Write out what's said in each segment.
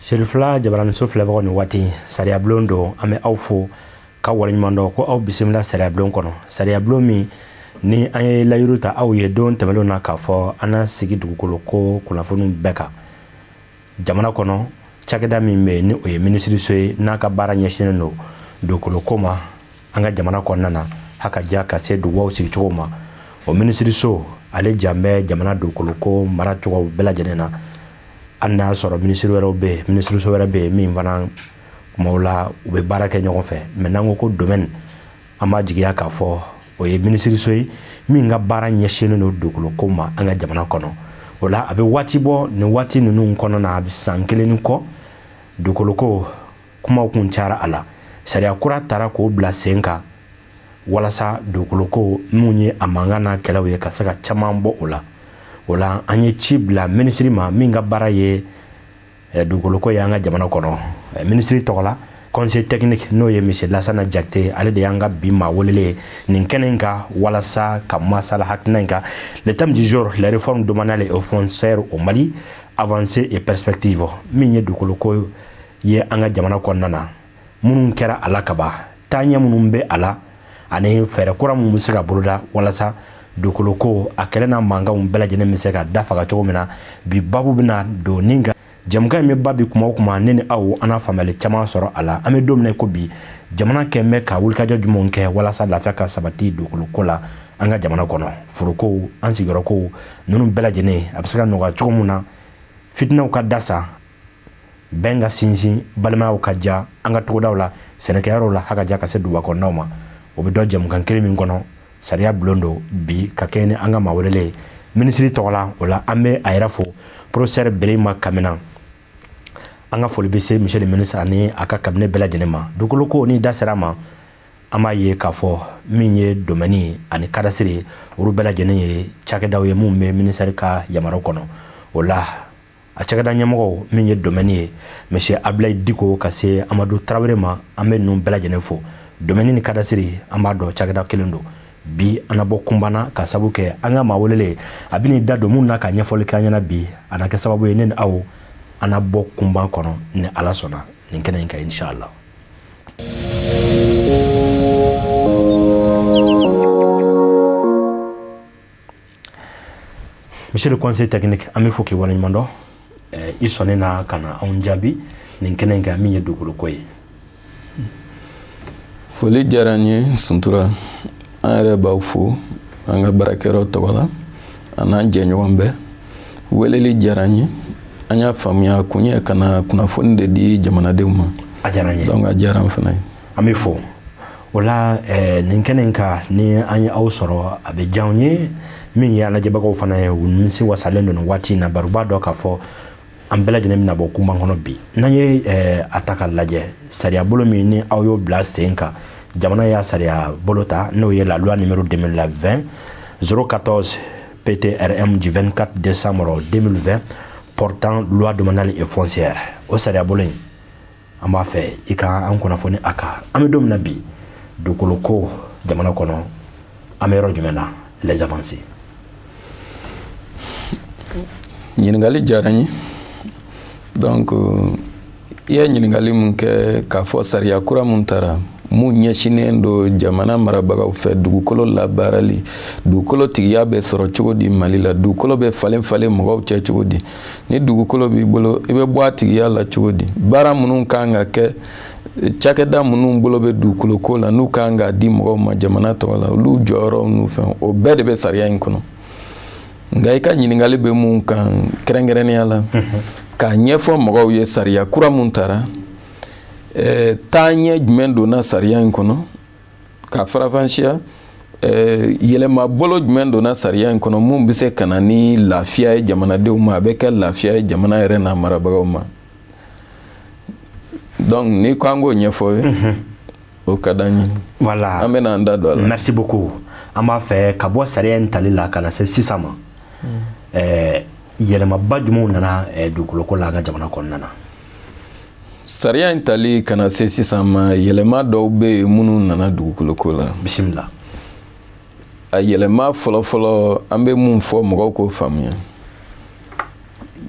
Sherifla jabaran so flavor ni wati sariya blon do ame awfo ka wala nyimando ko aw bisimila sariya blon kono sariya blon mi ni anye la yuruta aw ye don temelo na ka fo ana sigi dugukolo ko kunafunu beka jamana kono chakeda mi me ni oye ministry soye na ka bara nyeshine no dugukolo koma anga jamana kono na haka ja ka se duwa sigi choma o ministry so ale jambe jamana dugukolo ko mara chogo bela jenena anna soro ministry wero be ministry so wero be mi vana maula ube baraka nyoko fe menango ko domaine ama jigiya ka fo o ye ministry so mi nga bara nyeshene no dugukolo ko ma anga jamana kono wala abe wati bo ni wati nunu kono na abi sankele ni ko dugukolo ko kuma kun chara ala sariya kura tara ko bla senka wala sa dugukolo ko munye amangana kelawe ka saka chamambo wala anye chibla ministry ma minga bara ye dugukolo ko yanga jamana kono ministry tokola conseil technique no ye monsieur Lassana Diakité ale de yanga bima wolele ninkenenga wala sa kama sala haknenga le thème du jour les réformes domaniales et foncières au Mali avancées et perspectives minye dugukolo ko ye anga jamana kono na munun kera ala kaba tanya munun be ala ane fere kura mun musika buluda wala sa dugukolo ko akelena manga bela jene miseka dafa ga chogomina bi babu bina do ninga jamga me babi kuma nene aw ana famale chama soro ala ame domne ko bi jamana kemme ka wulka jojumon ke wala sa lafiya ka sabati dugukolo ko la anga jamana kono furuko ansigoro ko nunu bela jene absaka no ga chogomuna fitna ka dasa benga sinsi balma ka ja anga to dawla senekero la haka ja ka se duwa ko nawma obi do jamga kere min kono sariya blondo bi ka kene anga mawrele ministry tola wala ame ayrafo professeur Berima Kamena anga folibese monsieur le ministre ani aka cabinet bela jenema dugukolo ko ni dasarama ama ye kafo minye domaine ani kadasiri uru bela jenye chakeda ye mumme ministre ka yamaro kono wala a chakeda nyamo minye domaine monsieur Ablay Diko kase Amadou Traoré ma ame num bela jenefo domaine ni kadasiri amado chakeda kelendo bi anabo kumbana ka sabuke anga mawolele abini dado munna ka nyafol kanyana bi anaka sababu yenen aw anabo kumban kono ne ala sona ninkena inka inshallah. Monsieur le conseil technique ami foki wala nyimando isonena kana onjabi ninkena inka minye dugukolo koy foli jaranye suntura an baw fo an ka barakɛyɔrɔ tɔgɔ la a n'an jɛɲɔgɔn bɛɛ weleli diyara n ye an y'a faamuya kun ye ka na kunnafoni de di jamanadenw ma a diyara n ye donc a diyara n fana ye an bɛ fo o la nin kɛnɛ in ka ni an ye aw sɔrɔ a bɛ diya n ye min ye an lajɛbagaw fana ye u nimisi wasalen don nin waati in na bari u b'a dɔn k'a fɔ an bɛɛ lajɛlen bɛna bɔ kunban kɔnɔ bi n'an ye a ta ka lajɛ sariya bolo min ni aw y'o bila sen kan jamana ya sariya bolota no ye la loi numéro 2020 014 PTRM du 24 décembre 2020 portant loi domaniale et foncière o sariya bolo in an b'a fɛ i ka an kunnafoni a kan an bɛ don min na bi dugukolo ko jamana kɔnɔ an bɛ yɔrɔ jumɛn na les avancées ɲininkali diyara n ye donc i ye ɲininkali mun kɛ k'a fɔ sariya kura mun taara mun ɲɛsinen do jamana marabagaw fɛ dugukolo labaarali dugukolo tigiya bɛ sɔrɔ cogo di Mali la dugukolo bɛ falen mɔgɔw cɛ cogo di ni dugukolo b'i bolo i bɛ bɔ a tigiya la cogo di baara minnu kan ka kɛ cakɛda minnu bolo bɛ dugukolo ko la n'u kan ka di mɔgɔw ma jamana tɔgɔ la olu jɔyɔrɔ n'u fɛn o bɛɛ de bɛ sariya in kɔnɔ nka i ka ɲininkali bɛ mun kan kɛrɛnkɛrɛnnenya la k'a ɲɛfɔ mɔgɔw ye sariya kura mun taara taɲɛ jumɛn donna sariya in kɔnɔ ka farafansiya yɛlɛma bolo jumɛn donna sariya in kɔnɔ mun bɛ se ka na ni lafiya ye jamanadenw ma a bɛ kɛ lafiya ye jamana yɛrɛ n'a marabagaw ma donc ni ko an k'o ɲɛfɔ ye o ka d'an ye voilà an bɛna an da don a la merci beaucoup an b'a fɛ ka bɔ sariya in tali la ka na se sisan ma yɛlɛmaba jumɛnw nana dugukolo ko la an ka jamana kɔnɔna na sariya in tali kana se sisan ma yɛlɛma dɔw bɛ yen minnu nana dugukolo ko la bisimila a yɛlɛma fɔlɔfɔlɔ an bɛ mun fɔ mɔgɔw k'o faamuya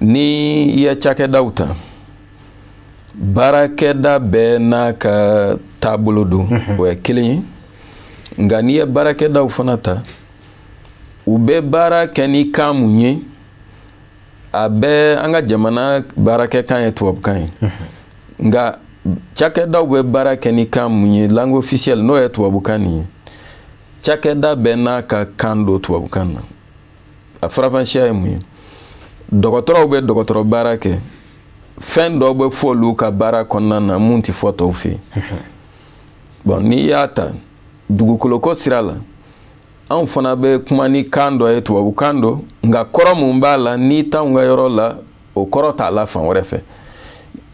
ni i ye cakɛdaw ta baarakɛda bɛɛ n'a ka taabolo don o ye kelen ye nka n'i ye baarakɛdaw fana ta u bɛ baara kɛ ni kan mun ye a bɛɛ an ka jamana baarakɛkan ye tubabukan ye nka cakɛdaw bɛ baara kɛ ni kan mun ye langue officielle n'o ye tubabukan nin ye cakɛda bɛɛ n'a ka kan don tubabukan na a faranfasiya ye mun ye dɔgɔtɔrɔw bɛ dɔgɔtɔrɔ baara kɛ fɛn dɔw bɛ fɔ olu ka baara kɔnɔna na mun tɛ fɔ tɔw fɛ bon n'i y'a ta dugukoloko sira la anw fana bɛ kuma ni kan dɔ ye tubabukan dɔ nka kɔrɔ mun b'a la n'i t'anw ka yɔrɔ la o kɔrɔ t'a la fan wɛrɛ fɛ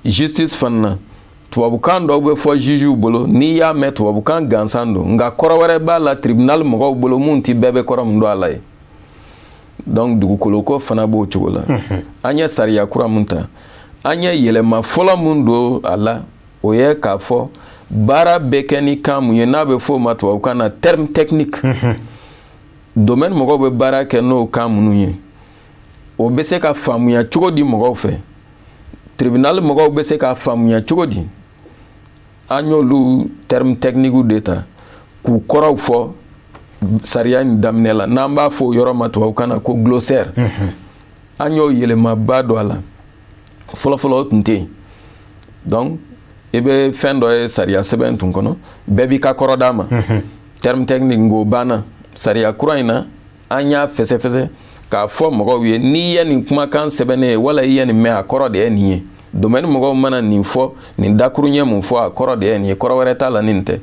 justice fana na tubabukan dɔw bɛ fɔ jugew bolo n'i y'a mɛn tubabukan gansan don nka kɔrɔ wɛrɛ b'a la tribunal mɔgɔw bolo mun tɛ bɛɛ bɛ kɔrɔ mun don a la ye donc dugukoloko fana b'o cogo la an ye sariya kura mun ta an ye yɛlɛma fɔlɔ mun don a la o ye k'a fɔ baara bɛ kɛ ni kan mun ye n'a bɛ fɔ o ma tubabukan na terme technique domaine mɔgɔw bɛ baara kɛ n'o kan minnu ye o bɛ se ka faamuya cogo di mɔgɔw fɛ tribunal mɔgɔw bɛ se ka faamuya cogo di an y'olu terme technique de ta k'u kɔrɔw fɔ sariya in daminɛ la n'an b'a fɔ o yɔrɔ ma tubabukan na ko glossaire an y'o yɛlɛmaba don a la fɔlɔfɔlɔ o tun tɛ yen donc i bɛ fɛn dɔ ye sariya sɛbɛn tun kɔnɔ bɛɛ b'i ka kɔrɔ d'a ma terme technique ngo banna sariya kura in na an y'a fɛsɛfɛsɛ k'a fɔ mɔgɔw ye n'i ye nin kumakan sɛbɛnnen ye wala i ye nin mɛn a kɔrɔ de ye nin ye domaine mɔgɔw mana nin fɔ nin dakuruɲɛ mun fɔ a kɔrɔ de ye nin ye kɔrɔ wɛrɛ t'a la nin tɛ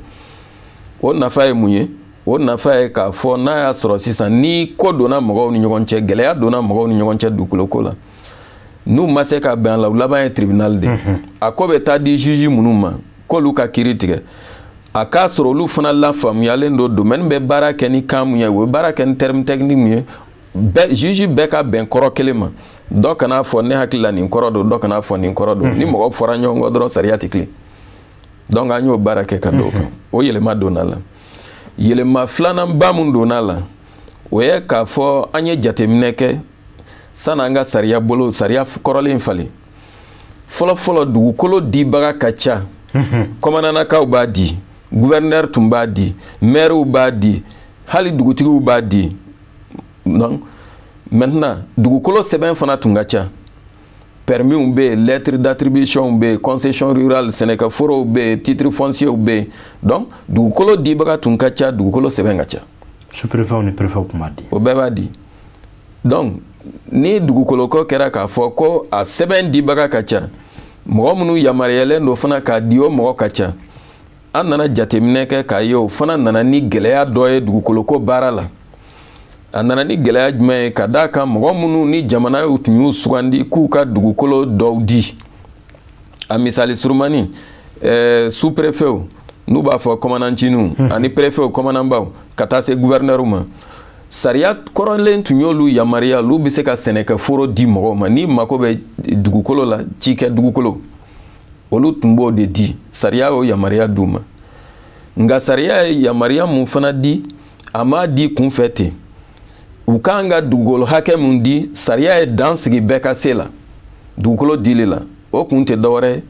o nafa ye mun ye o nafa ye k'a fɔ n'a y'a sɔrɔ sisan ni ko donna mɔgɔw ni ɲɔgɔn cɛ gɛlɛya donna mɔgɔw ni ɲɔgɔn cɛ dugukoloko la n'u ma se ka bɛn a la u laban ye tribunal de a ko bɛ taa di juge minnu ma k'olu ka kiiri tigɛ a k'a sɔrɔ olu fana lafaamuyalen don domaine bɛ baara kɛ ni kan mun ye o bɛ baara kɛ ni terme technique mun ye juge bɛɛ ka bɛn kɔrɔ kelen ma dɔ kana fɔ ne hakili la nin kɔrɔ don dɔ kana fɔ nin kɔrɔ don ni mɔgɔ fɔra ɲɔgɔn kɔ dɔrɔn sariya tɛ tilen donc an y'o baara kɛ ka don o kan o yɛlɛma donna la yɛlɛma filanan ba mun donna la o ye k'a fɔ an ye jateminɛ kɛ sanni an ka sariya bolo sariya kɔrɔlen falen fɔlɔfɔlɔ dugukolo dibaga ka ca kɔmananakaw b'a di gouverneur tun b'a di maire b'a di hali dugutigiw b'a di donc maintenant dugukolo sɛbɛn fana tun ka ca permis bɛ yen lettre d'attribution bɛ yen concession rurale sɛnɛkɛforow bɛ yen titre foncier bɛ yen donc dugukolo dibaga tun ka ca dugukolo sɛbɛn ka ca sous-préfet ni préfet tun b'a di o bɛɛ b'a di donc ni dugukoloko kɛra k'a fɔ ko a sɛbɛn dibaga ka ca mɔgɔ minnu yamaruyalen don fana k'a di o mɔgɔ ka ca an nana jateminɛ kɛ k'a ye o fana nana ni gɛlɛya dɔ ye dugukoloko baara la a nana ni gɛlɛya jumɛn ye ka d'a kan mɔgɔ minnu ni jamana tun y'u sugandi k'u ka dugukolo dɔw di a misali surumani sous-préfet n'u b'a fɔ kɔmanancininw ani préfet kɔmananbaw ka taa se gouverneur ma sariya kɔrɔlen tun y'olu yamaruya olu bɛ se ka sɛnɛkɛforo di mɔgɔw ma ni mako bɛ dugukolo la cikɛ dugukolo olu tun b'o de di sariya y'o yamaruya d'u ma nka sariya ye yamaruya mun fana di a m'a di kunfɛ ten u kan ka dugukolo hakɛ mun di sariya ye dan sigi bɛɛ ka se la dugukolo dili la o kun tɛ dɔwɛrɛ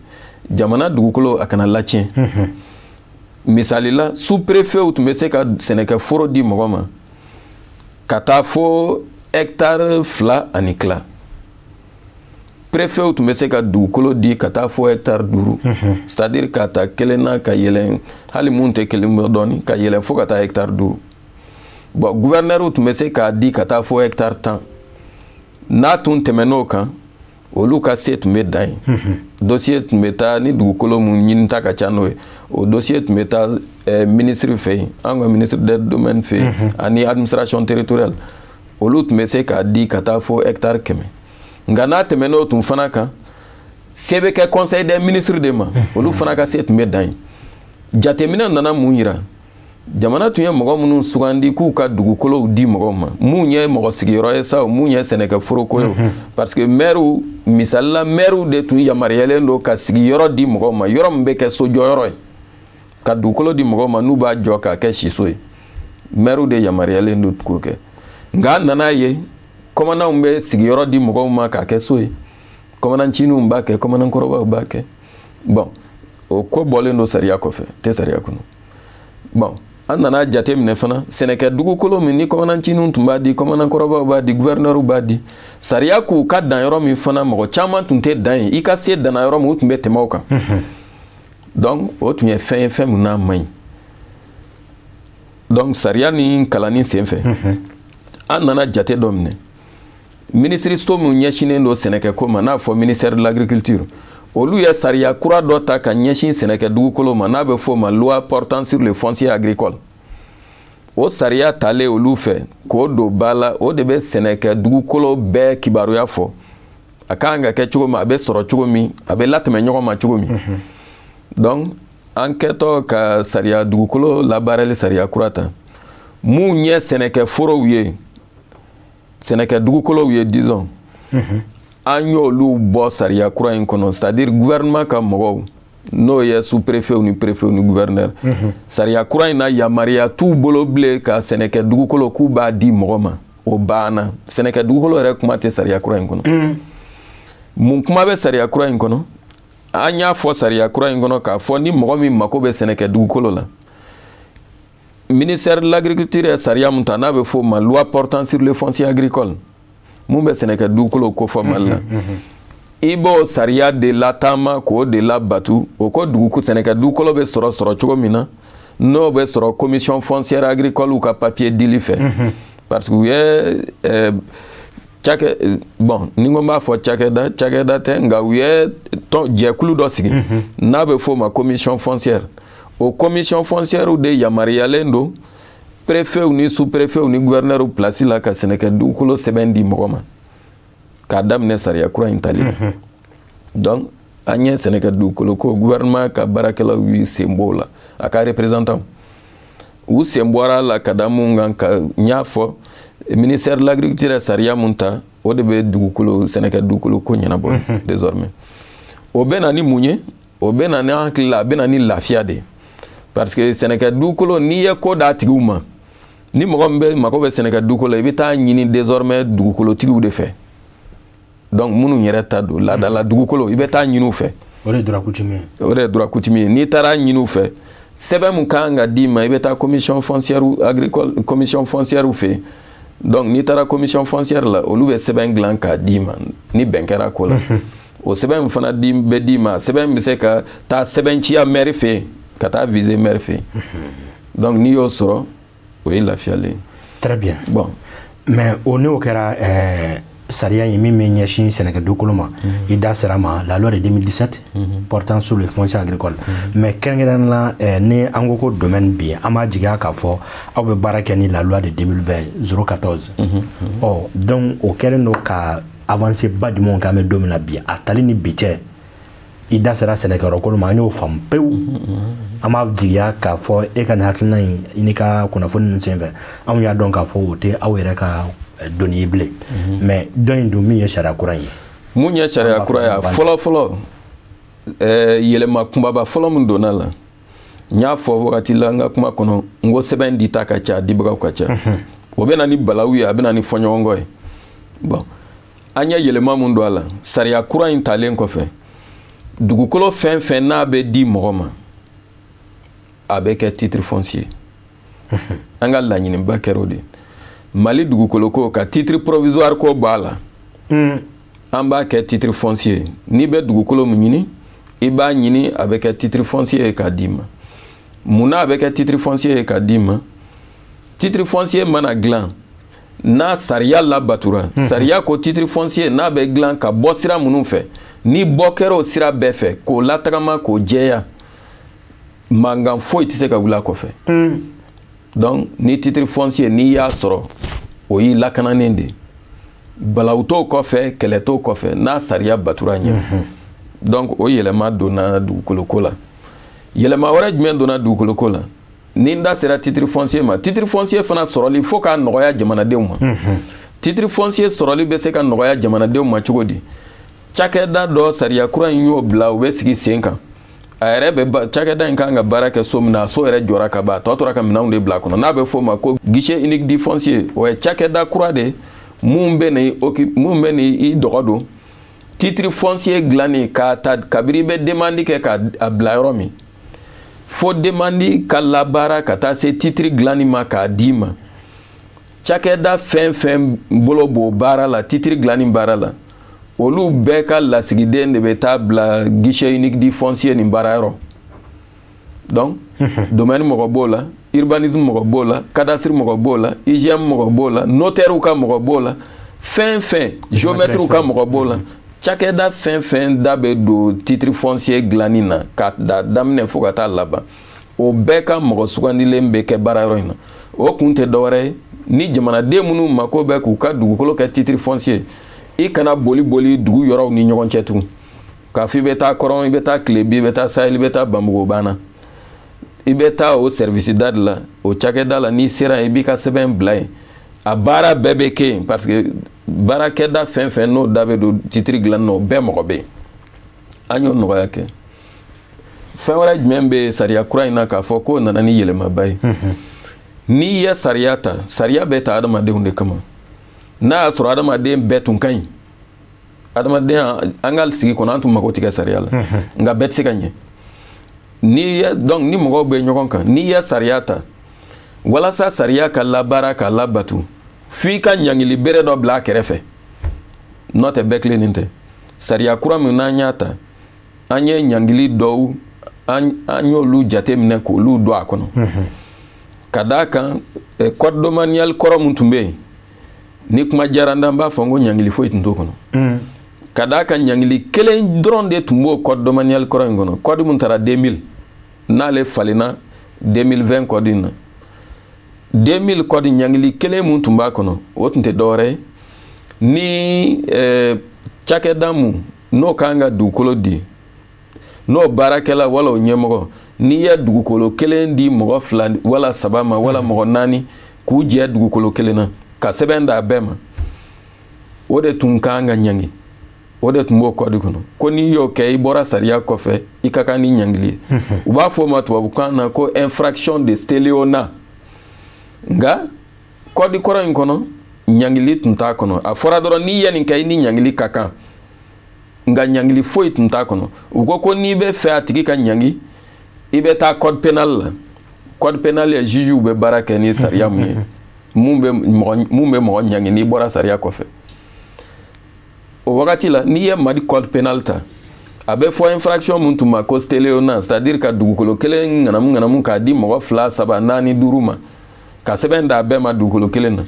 jamana dugukolo a kana lacɛn misali la sous-préfet tun bɛ se ka sɛnɛkɛforo di mɔgɔ ma ka taa fo hectare 2 ani kila préfet tun bɛ se ka dugukolo di ka taa fo hectare 5 c'est-à-dire ka taa kelen na ka yɛlɛn hali mun tɛ kelen bɔ dɔɔni ka yɛlɛn fo ka taa hectare 5 bon gouverneur tun bɛ se k'a di ka taa fo hectare 10 n'a tun tɛmɛn'o kan olu ka se tun bɛ dan ye dossier tun bɛ taa ni dugukolo mun ɲinita ka ca n'o ye o dossier tun bɛ taa ministre fɛ yen an ka ministre des domaines fɛ yen ani administration territoriale olu tun bɛ se k'a di ka taa fo hectare 100 nka n'a tɛmɛn'o tun fana kan se bɛ kɛ conseil des ministres de ma olu fana ka se tun bɛ dan ye jateminɛ nana mun yira jamana tun ye mɔgɔ minnu sugandi k'u ka dugukolow di mɔgɔw ma mun ye mɔgɔ sigiyɔrɔ ye sa mun ye sɛnɛkɛforoko ye parce que maire misalila maire de tun yamaruyalen don ka sigiyɔrɔ di mɔgɔw ma yɔrɔ min bɛ kɛ sojɔyɔrɔ ye ka dugukolo di mɔgɔw ma n'u b'a jɔ k'a kɛ siso ye maire de yamaruyalen don k'o kɛ nka an nana ye kɔmananw bɛ sigiyɔrɔ di mɔgɔw ma k'a kɛ so ye kɔmanancininw b'a kɛ kɔmanankɔrɔbaw b'a kɛ bon o ko bɔlen do sariya kɔfɛ tɛ sariya kɔnɔ bon an nana jate minɛ fana sɛnɛkɛ dugukolo min ni kɔmanancininw tun b'a di kɔmanankɔrɔbaw b'a di gouverneur b'a di sariya k'u ka dan yɔrɔ min fana mɔgɔ caman tun tɛ dan ye i ka se danna yɔrɔ min u tun bɛ tɛmɛ o kan donc o tun ye fɛn ye fɛn min n'a man ɲi donc sariya ni kalanni senfɛ an nana jate dɔ minɛ ministre min ɲɛsinnen do sɛnɛkɛko ma n'a fɔ ministère de l'agriculture olu ye sariya kura dɔ ta ka ɲɛsin sɛnɛkɛ dugukolo ma n'a bɛ fɔ o ma loi portant sur le foncier agricole o sariya talen olu fɛ k'o don ba la o de bɛ sɛnɛkɛ dugukolo bɛɛ kibaruya fɔ a kan ka kɛ cogo min a bɛ sɔrɔ cogo min a bɛ latɛmɛ ɲɔgɔn ma cogo min donc an kɛtɔ ka sariya dugukolo labaarali sariya kura ta mun ye sɛnɛkɛ forow ye sɛnɛkɛ dugukolow ye disons an y'olu bɔ sariya kura in kɔnɔ c'est-à-dire gouvernement ka mɔgɔw n'o ye sous-préfet ni préfet ni gouverneur sariya kura in na yamaruya t'u bolo bilen ka sɛnɛkɛ dugukolo k'u b'a di mɔgɔ ma o banna sɛnɛkɛ dugukolo yɛrɛ kuma tɛ sariya kura in kɔnɔ mun kuma bɛ sariya kura in kɔnɔ an y'a fɔ sariya kura in kɔnɔ k'a fɔ ni mɔgɔ min mako bɛ sɛnɛkɛ dugukolo la ministère de l'agriculture ye sariya mun ta n'a bɛ fɔ o ma loi portant sur le foncier agricole mun bɛ sɛnɛkɛ dugukolo ko fɔ Mali la i b'o sariya de lataama k'o de labatu o ko sɛnɛkɛ dugukolo bɛ sɔrɔ cogo min na n'o bɛ sɔrɔ commission foncière agricole u ka papier dili fɛ parce que u ye bon ni ko n b'a fɔ cakɛda tɛ nka u ye jɛkulu dɔ sigi n'a bɛ fɔ o ma commission foncière o commission foncière de yamaruyalen do préfet ni sous-préfet ni gouverneur place la ka sɛnɛkɛ dugukolo sɛbɛn di mɔgɔ ma k'a daminɛ sariya kura in tali donc an ye sɛnɛkɛ dugukolo ko gouvernement ka baarakɛlaw y'u sen bɔ o la a ka représentant u sen bɔra la ka da mun kan ka n y'a fɔ ministère de l'agriculture ye sariya mun ta o de bɛ sɛnɛkɛ dugukolo ko ɲɛnabɔ désormais o bɛ na ni mun ye o bɛ na ni hakili la a bɛ na ni lafiya de parce que sɛnɛkɛ dugukolo n'i ye ko d'a tigiw ma ni mɔgɔ min bɛ mako bɛ sɛnɛkɛ dugukolo i bɛ taa ɲini désormais dugukolotigiw de fɛ donc minnu yɛrɛ ta don laadala dugukolo i bɛ taa ɲini u fɛ o de ye droit coutumier o de ye droit coutumier n'i taara ɲini u fɛ sɛbɛn mun kan ka d'i ma i bɛ taa commission foncière agricole commission foncière fɛ donc n'i taara commission foncière la olu bɛ sɛbɛn dilan k'a d'i ma ni bɛn kɛra ko la o sɛbɛn min fana bɛ d'i ma sɛbɛn bɛ se ka taa sɛbɛnciya maire fɛ ka taa viser maire fɛ donc n'i y'o sɔrɔ o ye lafiyalen. Très bien. Bon. Mais o n'o kɛra sariya ye min bɛ ɲɛsin sɛnɛkɛ dugukolo ma i da sera ma la loi de 2017 portant sur le foncier agricole mais kɛrɛnkɛrɛnnen la ni an ko ko domaine bi an b'a jigiya k'a fɔ aw bɛ baara kɛ ni la loi de 2020 014 donc o kɛlen do ka avancé ba jumɛn k'an bɛ don min na bi a tali ni bi cɛ i da sera sɛnɛkɛyɔrɔkolo ma an y'o faamu pewu an b'a jigiya k'a fɔ e ka nin hakilina in i ni ka kunnafoni ninnu senfɛ anw y'a dɔn k'a fɔ o tɛ aw yɛrɛ ka doni ye bilen mais dɔn in dun min ye sariya kura ye mun ye sariya kura ye fɔlɔ yɛlɛma kunbaba fɔlɔ min donna la n y'a fɔ wagati la n ka kuma kɔnɔ n ko sɛbɛn dita ka ca dibagaw ka ca o bɛ na ni balawu ye a bɛ na ni fɔɲɔgɔnkɔ ye bon an ye yɛlɛma mun don a la sariya kura in talen kɔfɛ dugukolo fɛn fɛn n'a bɛ di mɔgɔ ma a bɛ kɛ titre foncier an ka laɲiniba kɛra o de Mali dugukolo ko ka titre provisoire ko b'a la an b'a kɛ titre foncier n'i bɛ dugukolo min ɲini i b'a ɲini a bɛ kɛ titre foncier ye k'a d'i ma munna a bɛ kɛ titre foncier ye k'a d'i ma titre foncier mana dilan n'a sariya labatura sariya ko titre foncier n'a bɛ dilan ka bɔ sira minnu fɛ ni bɔ kɛra o sira bɛɛ fɛ k'o latagama k'o jɛya mankan foyi tɛ se ka wuli a kɔfɛ donc ni titre foncier n'i y'a sɔrɔ o y'i lakananen de balawu t'o kɔfɛ kɛlɛ t'o kɔfɛ n'a sariya batura ɲɛ donc o yɛlɛma donna dugukoloko la yɛlɛma wɛrɛ jumɛn donna dugukoloko la ni n da sera titre foncier ma titre foncier fana sɔrɔli fo k'a nɔgɔya jamanadenw ma titre foncier sɔrɔli bɛ se ka nɔgɔya jamanadenw ma cogo di cakɛda dɔ sariya kura in y'o bila u bɛ sigi sen kan a yɛrɛ bɛ cakɛda in kan ka baara kɛ so min na a so yɛrɛ jɔra ka ban a tɔ tora ka minɛnw de bila a kɔnɔ n'a bɛ fɔ o ma ko guichet unique du foncier o ye cakɛda kura de mun bɛ n'i dɔgɔ don titre foncier glané ka ta kabiri be demande ke ka abla yɔrɔ min fo demande ka labara ka taa se titre glani ma ka dima cakɛda fɛn bolo bo baara la titre glani baara la olu bɛɛ ka lasigiden de bɛ taa bila guichet unique di foncier ni baara yɔrɔ donc domaine mɔgɔ b'o la urbanisme mɔgɔ b'o la cadastre mɔgɔ b'o la IGM mɔgɔ b'o la notaire ka mɔgɔ b'o la fɛn géomètre ka mɔgɔ b'o la cakɛda fɛn da bɛ don titre foncier glani na ka daminɛ fo ka taa laban o bɛɛ ka mɔgɔ sugandilen bɛ kɛ baara yɔrɔ in na o kun tɛ dɔwɛrɛ ye ni jamanaden minnu mako bɛ k'u ka dugukolo kɛ titre foncier i kana boli dugu yɔrɔw ni ɲɔgɔn cɛ tugun k'a fɔ i bɛ taa kɔrɔn i bɛ taa Tilebi i bɛ taa Sahel i bɛ taa Banbugu banna i bɛ taa o service da de la o cakɛda la n'i sera i b'i ka sɛbɛn bila yen a baara bɛɛ bɛ kɛ yen parce que baarakɛda fɛn n'o da bɛ don titre dilanni na o bɛɛ mɔgɔ bɛ yen an y'o nɔgɔya kɛ fɛn wɛrɛ jumɛn bɛ sariya kura in na k'a fɔ k'o nana ni yɛlɛmaba ye n'i ye sariya ta sariya bɛ ta adamadenw de kama n'a y'a sɔrɔ adamaden bɛɛ tun ka ɲi adamaden an ka sigi kɔnɔ an tun mago tigɛ sariya la nka bɛɛ tɛ se ka ɲɛ donc ni mɔgɔw bɛ ɲɔgɔn kan n'i ye sariya ta walasa sariya ka labaara ka labatu f'i ka ɲangili bere dɔ bila a kɛrɛfɛ n'o tɛ bɛɛ tilennen tɛ sariya kura min n'an y'a ta an ye ɲangili dɔw an y'olu jate minɛ k'olu don a kɔnɔ ka d'a kan code domanial kɔrɔ min tun bɛ yen ni kuma diyara n da n b'a fɔ n ko ɲangili foyi tun t'o kɔnɔ ka d'a kan ɲangili kelen dɔrɔn de tun b'o code domanial kɔrɔ in kɔnɔ code min taara 2000 n'ale falenna 2020 code in na 2000 code ɲangili kelen mun tun b'a kɔnɔ o tun tɛ dɔwɛrɛ ye ni cakɛda mun n'o kan ka dugukolo di n'o baarakɛla wala o ɲɛmɔgɔ n'i ye dugukolo kelen di mɔgɔ 2 wala 3 ma wala mɔgɔ 4 k'u jɛ dugukolo kelen na ka sɛbɛn d'a bɛɛ ma o de tun kan ka ɲangi o de tun b'o kɔdi kɔnɔ ko n'i y'o kɛ i bɔra sariya kɔfɛ i ka kan ni ɲangili ye u b'a fɔ o ma tubabukan na ko infraction de stéléonat nka kɔdi kɔrɔ in kɔnɔ ɲangili tun t'a kɔnɔ a fɔra dɔrɔn n'i ye nin kɛ i ni ɲangili ka kan nka ɲangili foyi tun t'a kɔnɔ u ko n'i bɛ fɛ a tigi ka ɲangi i bɛ taa code pénal la code pénal ye jugew bɛ baara kɛ ni sariya mun ye mun bɛ mɔgɔ ɲangi n'i bɔra sariya kɔfɛ o wagati la n'i ye Mali code pénal ta a bɛ fɔ infraction mun tun ma ko stéléonat c'est-à-dire ka dugukolo kelen ŋanamu k'a di mɔgɔ 2, 3, 4, 5 ma ka sɛbɛn d'a bɛɛ ma dugukolo kelen na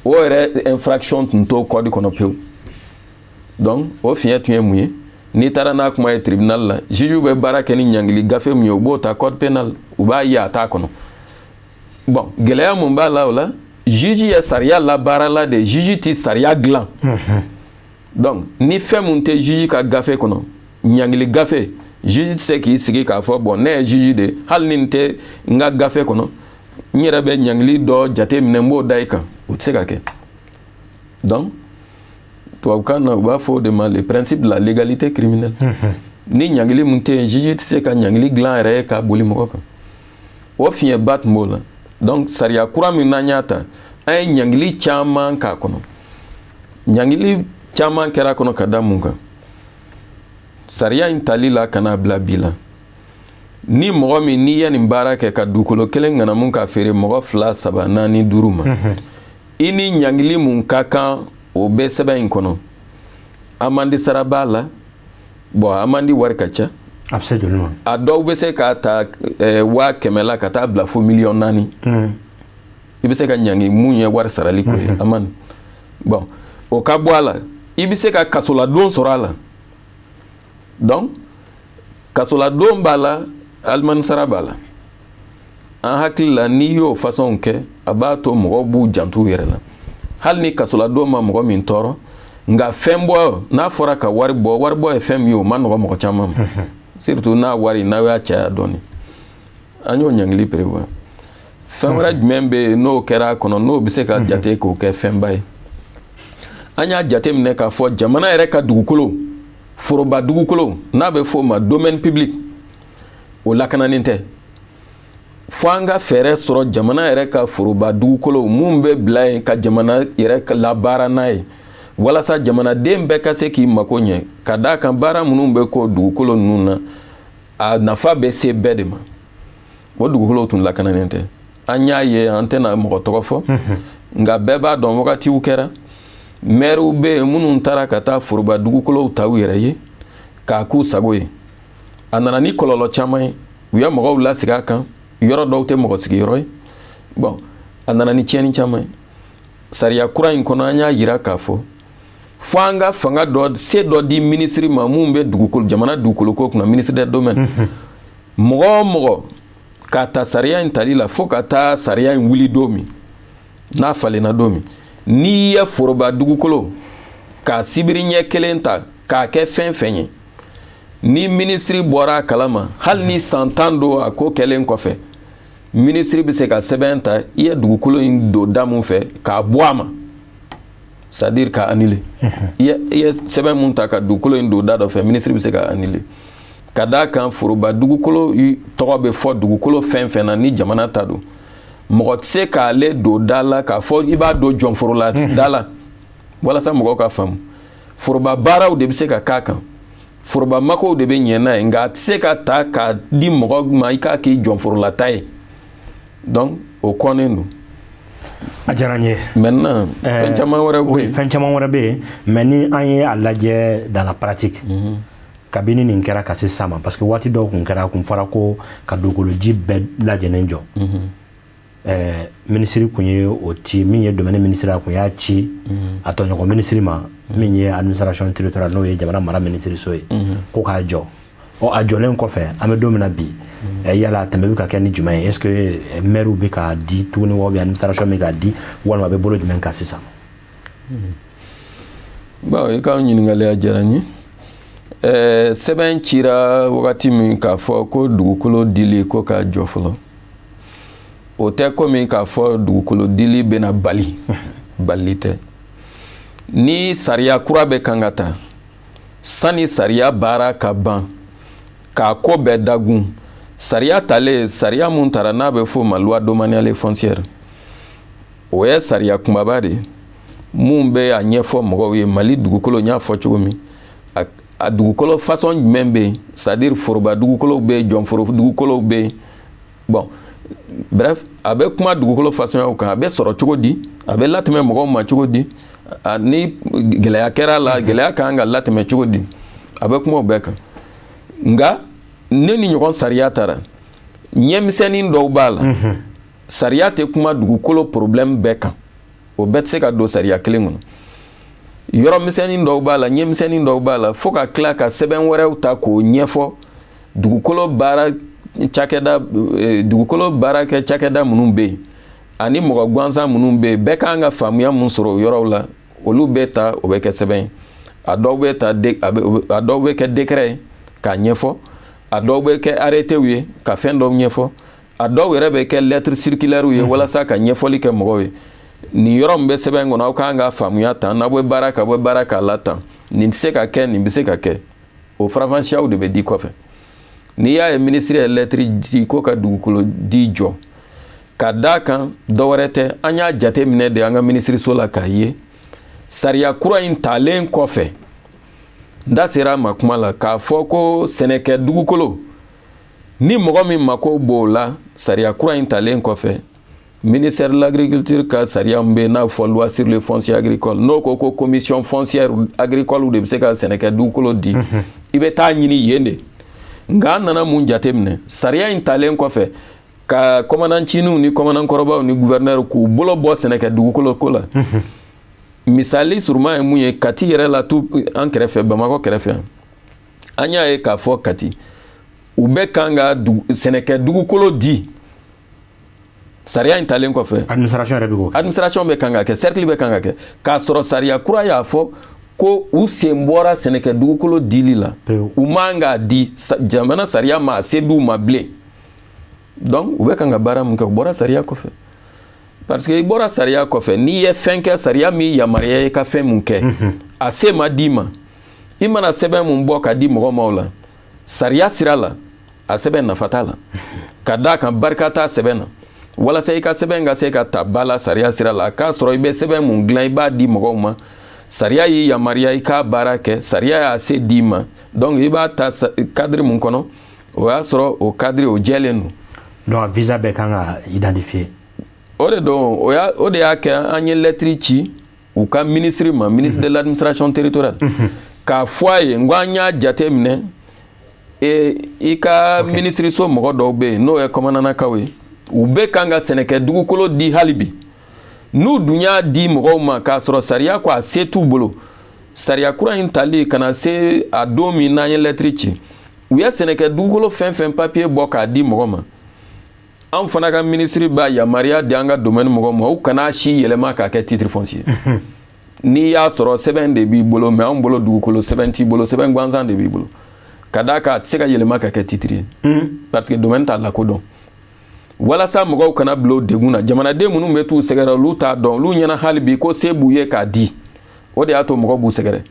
o yɛrɛ infraction tun t'o code kɔnɔ pewu donc o fiɲɛ tun ye mun ye n'i taara n'a kuma ye tribunal la juge bɛ baara kɛ ni ɲangili gafe mun ye u b'o ta code pénal u b'a ye a t'a kɔnɔ bon gɛlɛya mun b'a la o la juge ye sariya labaarala de juge ti sariya dilan donc ni fɛn mun tɛ juge ka gafe kɔnɔ ɲangili gafe juge tɛ se k'i sigi k'a fɔ bon ne ye juge de hali ni n tɛ n ka gafe kɔnɔ n yɛrɛ bɛ ɲangili dɔ jate minɛ n b'o da i kan o tɛ se ka kɛ donc tubabukan na u b'a fɔ o de ma le principe de la légalité criminelle ni ɲangili mun tɛ yen juge tɛ se ka ɲangili dilan yɛrɛ ye k'a boli mɔgɔ kan o fiɲɛba tun b'o la donc sariya kura min n'an y'a ta an ye ɲangili caman k'a kɔnɔ ɲangili caman kɛra kɔnɔ ka da mun kan sariya in tali la ka n'a bila bi la ni mɔgɔ min n'i ye nin baara kɛ ka dugukolo kelen ŋanamu ka feere mɔgɔ 2, 3, 4, 5 ma i ni ɲangili mun ka kan o bɛ sɛbɛn in kɔnɔ amande sara b'a la bon amande wari ka ca absolument a dɔw bɛ se k'a ta 100,000 la ka taa bila fo 400,000 i bɛ se ka ɲangi mun ye wari sarali ko ye amande bon o ka bɔ a la i bɛ se ka kasoladon sɔrɔ a la donc kasoladon b'a la alimani sara b'a la an hakili la n'i y'o façon kɛ a b'a to mɔgɔw b'u jantu yɛrɛ la hali ni kasoladon ma mɔgɔ min tɔɔrɔ nka fɛn bɔ n'a fɔra ka wari bɔ ye fɛn min ye o ma nɔgɔ mɔgɔ caman ma surtout n'a wari n'aw y'a caya dɔɔni an y'o ɲangili prévoir fɛn wɛrɛ jumɛn bɛ yen n'o kɛra a kɔnɔ n'o bɛ se ka jate k'o kɛ fɛnba ye an y'a jate minɛ k'a fɔ jamana yɛrɛ ka dugukolo foroba dugukolo n'a bɛ f'o ma domaine public o lakananen tɛ fo an ka fɛɛrɛ sɔrɔ jamana yɛrɛ ka foroba dugukolo mun bɛ bila yen ka jamana yɛrɛ labaara n'a ye walasa jamanaden bɛɛ ka se k'i mako ɲɛ ka d'a kan baara minnu bɛ k'o dugukolo ninnu na a nafa bɛ se bɛɛ de ma o dugukolow tun lakananen tɛ an y'a ye an tɛna mɔgɔ tɔgɔ fɔ nka bɛɛ b'a dɔn wagatiw kɛra maires bɛ yen minnu taara ka taa foroba dugukolow ta u yɛrɛ ye k'a k'u sago ye a nana ni kɔlɔlɔ caman ye u ye mɔgɔw lasigi a kan yɔrɔ dɔw tɛ mɔgɔ sigiyɔrɔ ye bon a nana ni tiɲɛni caman ye sariya kura in kɔnɔ an y'a yira k'a fɔ fo an ka fanga dɔ se dɔ di minisiri ma mun bɛ dugukolo jamana dugukolo ko kunna ministre des domaines mɔgɔ o mɔgɔ k'a ta sariya in tali la fo ka taa sariya in wuli don min n'a falenna don min n'i ye foroba dugukolo k'a sibiri ɲɛ kelen ta k'a kɛ fɛn fɛn ye ni minisiri bɔra a kalama hali ni san 10 don a ko kɛlen kɔfɛ minisiri bɛ se ka sɛbɛn ta i ye dugukolo in don da mun fɛ k'a bɔ a ma c'est à dire k'a annuler i ye sɛbɛn mun ta ka dugukolo in don da dɔ fɛ minisiri bɛ se ka annuler ka d'a kan foroba dugukolo tɔgɔ bɛ fɔ dugukolo fɛn fɛn na ni jamana ta don mɔgɔ tɛ se k'ale don da la k'a fɔ i b'a don jɔnforola da la walasa mɔgɔw ka faamu foroba baaraw de bɛ se ka k'a kan foroba makow de bɛ ɲɛ n'a ye nka a tɛ se ka ta k'a di mɔgɔ ma i k'a k'i jɔnforolata ye donc o kɔnnen don a diyara n ye maintenant fɛn caman wɛrɛ bɛ yen fɛn caman wɛrɛ bɛ yen mais ni an ye a lajɛ dans la pratique kabini nin kɛra ka se sa ma parce que waati dɔw kun kɛra a kun fɔra ko ka dugukoloji bɛɛ lajɛlen jɔ minisiri kun ye o ci min ye domaine ministre a kun y'a ci a tɔɲɔgɔn minisiri ma min ye administration territoriale n'o ye jamana mara minisiri so ye ko k'a jɔ a jɔlen kɔfɛ an bɛ don min na bi yala tɛmɛ bɛ ka kɛ ni jumɛn ye est ce que maires bɛ k'a di tuguni wa bien administration bɛ k'a di walima a bɛ bolo jumɛn kan sisan bon i ka ɲininkali a diyara n ye sɛbɛn cira wagati min k'a fɔ ko dugukolo dili ko k'a jɔ fɔlɔ o tɛ komi k'a fɔ dugukolo dili bɛna bali balili tɛ ni sariya kura bɛ kan ka ta sani sariya baara ka ban k'a ko bɛɛ dagun sariya talen sariya mun tara n'a bɛ fɔ o ma loi domaniale foncière o ye sariya kumaba de mun bɛ a ɲɛfɔ mɔgɔw ye mali dugukolo n y'a fɔ cogo min a dugukolo façon jumɛn bɛ yen c'est à dire foroba dugukolow bɛ yen jɔnforo dugukolow bɛ yen bon bref a bɛ kuma dugukolo façonyaw kan a bɛ sɔrɔ cogo di a bɛ latɛmɛ mɔgɔw ma cogo di ni gɛlɛya kɛra la gɛlɛya kan ka latɛmɛ cogo di a bɛ kuma o bɛɛ kan nka ne ni ɲɔgɔn sariya taara ɲɛmisɛnnin dɔw b'a la sariya tɛ kuma dugukolo problème bɛɛ kan o bɛɛ tɛ se ka don sariya kelen kɔnɔ yɔrɔ misɛnnin dɔw b'a la ɲɛmisɛnnin dɔw b'a la fo ka tila ka sɛbɛn wɛrɛw ta k'o ɲɛfɔ dugukolo baara kɛ cakɛda minnu bɛ yen ani mɔgɔ gansan minnu bɛ yen bɛɛ kan ka faamuya mun sɔrɔ o yɔrɔw la olu bɛ ta o bɛ kɛ sɛbɛn ye a dɔw bɛ kɛ décret ye k'a ɲɛfɔ a dɔw bɛ kɛ arrêtéw ye ka fɛn dɔw ɲɛfɔ a dɔw yɛrɛ bɛ kɛ lettre circulaire ye walasa ka ɲɛfɔli kɛ mɔgɔw ye nin yɔrɔ min bɛ sɛbɛn kɔnɔ aw kan ka faamuya tan n'a bɛ baara k'a la tan nin tɛ se ka kɛ nin bɛ se ka kɛ o farafansiyaw de bɛ di kɔfɛ n'i y'a ye minisiri ye lettre di ko ka dugukolo di jɔ ka d'a kan dɔwɛrɛ tɛ an y'a jate minɛ de an ka minisiriso la k'a ye sariya kura in talen kɔfɛ n da sera a ma kuma la k'a fɔ ko sɛnɛkɛ dugukolo ni mɔgɔ min mako b'o la sariya kura in talen kɔfɛ ministère de l'agriculture ka sariya min bɛ n'a fɔ loi sur le foncier agricole n'o ko ko commission foncière agricole de bɛ se ka sɛnɛkɛ dugukolo di i bɛ taa ɲini yen de nka an nana mun jate minɛ sariya in talen kɔfɛ ka kɔmanancininw ni kɔmanankɔrɔbaw ni gouverneur k'u bolo bɔ sɛnɛkɛ dugukolo ko la misali suruma ye mun ye Kati yɛrɛ la an kɛrɛfɛ Bamakɔ kɛrɛfɛ an y'a ye k'a fɔ Kati u bɛ kan ka sɛnɛkɛ dugukolo di sariya in talen kɔfɛ administration bɛ kan ka kɛ cercle bɛ kan ka kɛ k'a sɔrɔ sariya kura y'a fɔ ko u sen bɔra sɛnɛkɛ dugukolo dili la u man k'a di jamana sariya ma a se d'u ma bilen donc u bɛ kan ka baara mun kɛ u bɔra sariya kɔfɛ parce que i bɔra sariya kɔfɛ n'i ye fɛn kɛ sariya min yamaruya i ka fɛn mun kɛ a se ma d'i ma i mana sɛbɛn mun bɔ ka di mɔgɔ ma o la sariya sira la a sɛbɛn nafa t'a la ka d'a kan barika t'a sɛbɛn na walasa i ka sɛbɛn ka se ka ta ba la sariya sira la k'a sɔrɔ i bɛ sɛbɛn mun dilan i b'a di mɔgɔw ma sariya yi yamaria i ka baara kɛ sariya y'a se d'i ma donc i b'a ta cadre mun kɔnɔ o y'a sɔrɔ o cadre o jɛlen don donc visa bɛɛ kan ka identifier o de don o de y'a kɛ an ye lettre ci u ka ministre ma ministre de l'administration territoriale k'a fɔ a ye n ko an y'a jate minɛ i ka ministre so mɔgɔ dɔw bɛ yen n'o ye kɔmananakaw ye u bɛ kan ka sɛnɛkɛ dugukolo di hali bi n'u dun y'a di mɔgɔw ma k'a sɔrɔ sariya ko a se t'u bolo sariya kura in tali ka na se a don min n'an ye lettre ci u ye sɛnɛkɛ dugukolo fɛn fɛn papier bɔ k'a di mɔgɔ ma an fana ka ministre b'a yamaruya di an ka domaine mɔgɔ ma u kana si yɛlɛma k'a kɛ titre foncier n'i y'a sɔrɔ sɛbɛn de b'i bolo mais anw bolo dugukolo sɛbɛn t'i bolo sɛbɛn gansan de b'i bolo ka d'a kan a tɛ se ka yɛlɛma ka kɛ titre ye parce que domaine t'a lakodɔn walasa mɔgɔw kana bila o degun na jamanaden minnu bɛ t'u sɛgɛrɛ olu t'a dɔn olu ɲɛna hali bi ko se b'u ye k'a di o de y'a to mɔgɔw b'u sɛgɛrɛ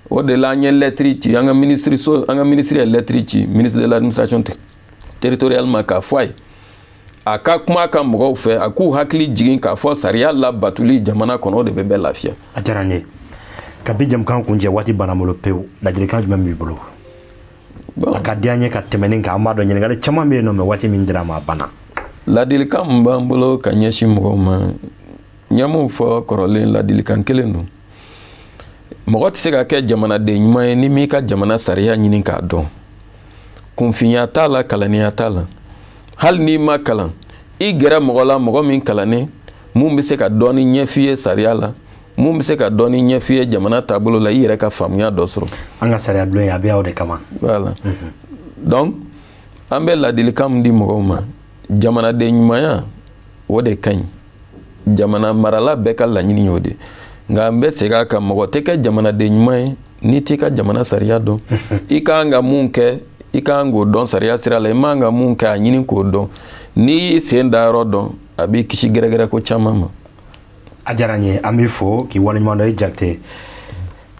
o de la an ye lettre ci an ka ministre ye lettre ci ministre de l'administration territoriale ma k'a fɔ a ye a ka kuma ka mɔgɔw fɛ a k'u hakili jigin k'a fɔ sariya labatuli jamana kɔnɔ o de bɛ bɛɛ lafiya a diyara n ye kabi jamukan kuncɛ waati banna bolo pewu ladilikan jumɛn b'i bolo a ka di an ye ka tɛmɛ nin kan an b'a dɔn ɲininkali caman bɛ yen nɔ mais waati min dira a ma a banna ladilikan min b'an bolo ka ɲɛsin mɔgɔw ma ɲɛ min fɔ kɔrɔlen ladilikan kelen don mɔgɔ tɛ se ka kɛ jamanaden ɲuman ye ni m'i ka jamana sariya ɲini k'a dɔn kunfinya t'a la kalaniya t'a la hali n'i ma kalan i gɛrɛ mɔgɔ la mɔgɔ min kalannen mun bɛ se ka dɔɔni ɲɛf'i ye sariya la mun bɛ se ka dɔɔni ɲɛf'i ye jamana taabolo la i yɛrɛ ka faamuya dɔ sɔrɔ an ka sariya bulon a bɛ aw de kama voilà donc an bɛ ladilikan min di mɔgɔw ma jamanaden ɲumanya o de ka ɲi jamana marala bɛɛ ka laɲini y'o de nka an bɛ segin a kan mɔgɔ tɛ kɛ jamanaden ɲuman ye n'i t'i ka jamana sariya dɔn i kan ka mun kɛ i kan k'o dɔn sariya sira la i man ka mun kɛ a ɲini k'o dɔn n'i y'i sen da yɔrɔ dɔn a b'i kisi gɛrɛgɛrɛ ko caman ma a diyara n ye an b'i fo k'i waleɲuman dɔn i Jakite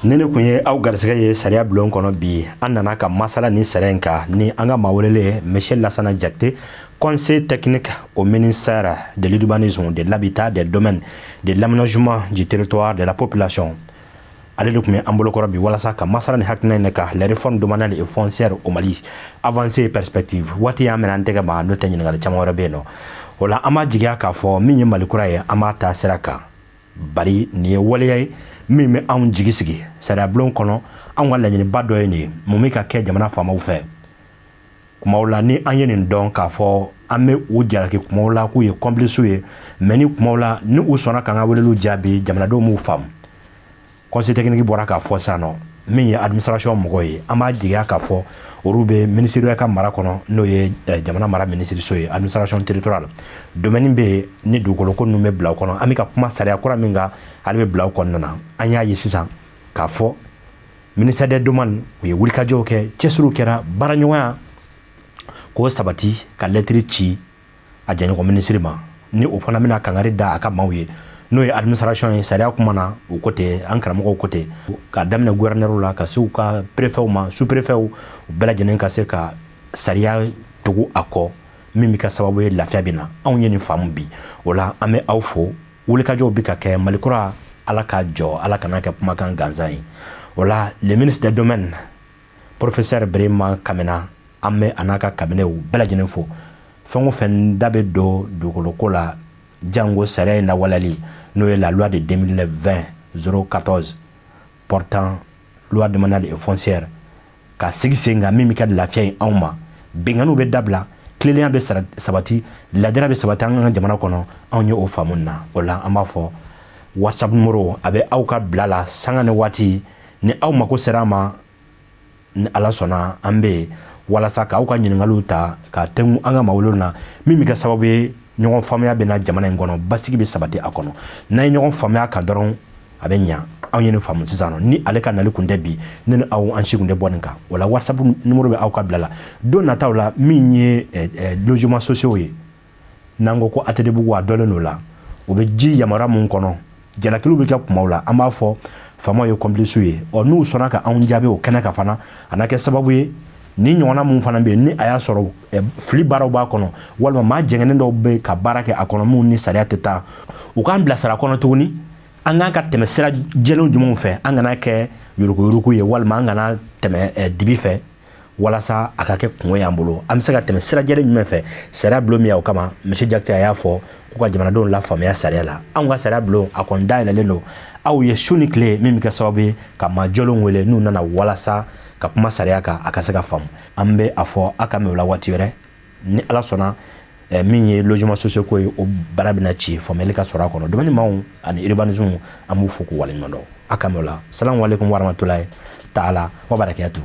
ni ne kun ye aw garisɛgɛ ye sariya bulon kɔnɔ bi an nana ka masala ni sariya in kan ni an ka maa welele Monsieur Lassana Jakite conseil technique au ministère de l'urbanisme, de l'habitat, des domaines, de l'aménagement du territoire, de la population. Ale de kun bɛ an bolokɔrɔ bi walasa ka masala ni hakilina in kan les réformes domaniales et foncières au Mali avancées et perspectives waati y'an minɛ an tɛgɛ ma n'o tɛ ɲininkali caman wɛrɛ bɛ yen nɔ o la an b'a jigiya k'a fɔ min ye Mali kura ye an b'a ta sira kan bari nin ye waleya ye min bɛ anw jigi sigi sariya bulon kɔnɔ anw ka laɲiniba dɔ ye nin ye mun bɛ ka kɛ jamana faamaw fɛ kumaw la ni an ye nin dɔn k'a fɔ an bɛ u jalaki kumaw la k'u ye complice ye mais ni kumaw la ni u sɔnna k'an ka weleliw jaabi jamanadenw m'u faamu conseil technique bɔra k'a fɔ sisan nɔ min ye administration mɔgɔ ye an b'a jigiya k'a fɔ olu bɛ ministériya ka mara kɔnɔ n'o ye jamana mara ministre so ye administration territoriale domaine bɛ yen ni dugukolo ko ninnu bɛ bila o kɔnɔ an bɛ ka kuma sariya kura min kan ale bɛ bila o kɔnɔna na an y'a ye sisan k'a fɔ ministère des domaines u ye wulikajɔw kɛ cɛsiriw kɛra baaraɲɔgɔnya k'o sabati ka lettre ci a jɛɲɔgɔn ministre ma ni o fana bɛna kangari da a ka maaw ye n'o ye administration ye sariya kuma na o côté an karamɔgɔw côté ka daminɛ gouverneur la ka se u ka préfet ma sous préfet u bɛɛ lajɛlen ka se ka sariya tugu a kɔ min bɛ ka sababu ye lafiya bɛ na anw ye nin faamu bi o la an bɛ aw fo wulikajɔw bɛ ka kɛ malikura ala ka jɔ ala kana kɛ kumakan gansan ye o la le ministre des domaines professeur Birima Kamina an bɛ a n'a ka cabinet bɛɛ lajɛlen fo fɛn o fɛn da bɛ don dugukolo ko la jango sariya in lawaleyali n'o ye la loi de 2020-014 portant loi domaniale et foncière ka sigi sen kan min bɛ kɛ lafiya ye anw ma benganiw bɛ dabila tilennenya bɛ sabati ladira bɛ sabati an ka jamana kɔnɔ anw ye o faamu na o la an b'a fɔ whatsapp numéro a bɛ aw ka bila la sanga ni waati ni aw mako sera a ma ni ala sɔnna an bɛ yen walasa k'aw ka ɲininkaliw ta ka tɛngu an ka mawulo na min bɛ kɛ sababu ye ɲɔgɔn faamuya bɛ na jamana in kɔnɔ basigi bɛ sabati a kɔnɔ n'an ye ɲɔgɔn faamuya kan dɔrɔn a bɛ ɲa anw ye nin faamu sisan ni ale ka nali kun tɛ bi ne ni aw an si kun tɛ bɔ nin kan o la whatsapp numéro bɛ aw ka bila la don nataw la min ye logements sociaux ye n'an ko ko Atelier-Bugu a dɔlen d'o la o bɛ ji yamaruya mun kɔnɔ jalakiliw bɛ kɛ kumaw la an b'a fɔ faamaw ye complice ye n'u sɔnna ka anw jaabi o kɛnɛ kan fana a na kɛ sababu ye ni ɲɔgɔnna mun fana bɛ yen ni a y'a sɔrɔ fili baaraw b'a kɔnɔ walima maa jɛngɛnen dɔw bɛ ka baara kɛ a kɔnɔ mun ni sariya tɛ taa u k'an bilasira kɔnɔ tuguni an ka tɛmɛ sira jɛlenw jumɛnw fɛ an kana kɛ yuruku ye walima an kana tɛmɛ dibi fɛ walasa a ka kɛ kungo y'an bolo an bɛ se ka tɛmɛ sira jɛlen jumɛn fɛ sariya bulon min o kama monsieur Jakite a y'a fɔ k'u ka jamanadenw la faamuya sariya la anw ka sariya bulon a kɔni dayɛlɛlen don aw ye su ni tile min bɛ kɛ sababu ye ka majɔlenw wele n'u nana walasa ka kuma sariya kan a ka se ka faamu an bɛ a fɔ a ka mɛn o la waati wɛrɛ ni ala sɔnna min ye logement sociaux ko ye o baara bɛna ci faamuyali ka sɔrɔ a kɔnɔ domaine maaw ani urbanisme an b'u fo k'u waleɲuman dɔn a ka mɛn o la salamu aleykum warahmatulahi taala wa barakatuh.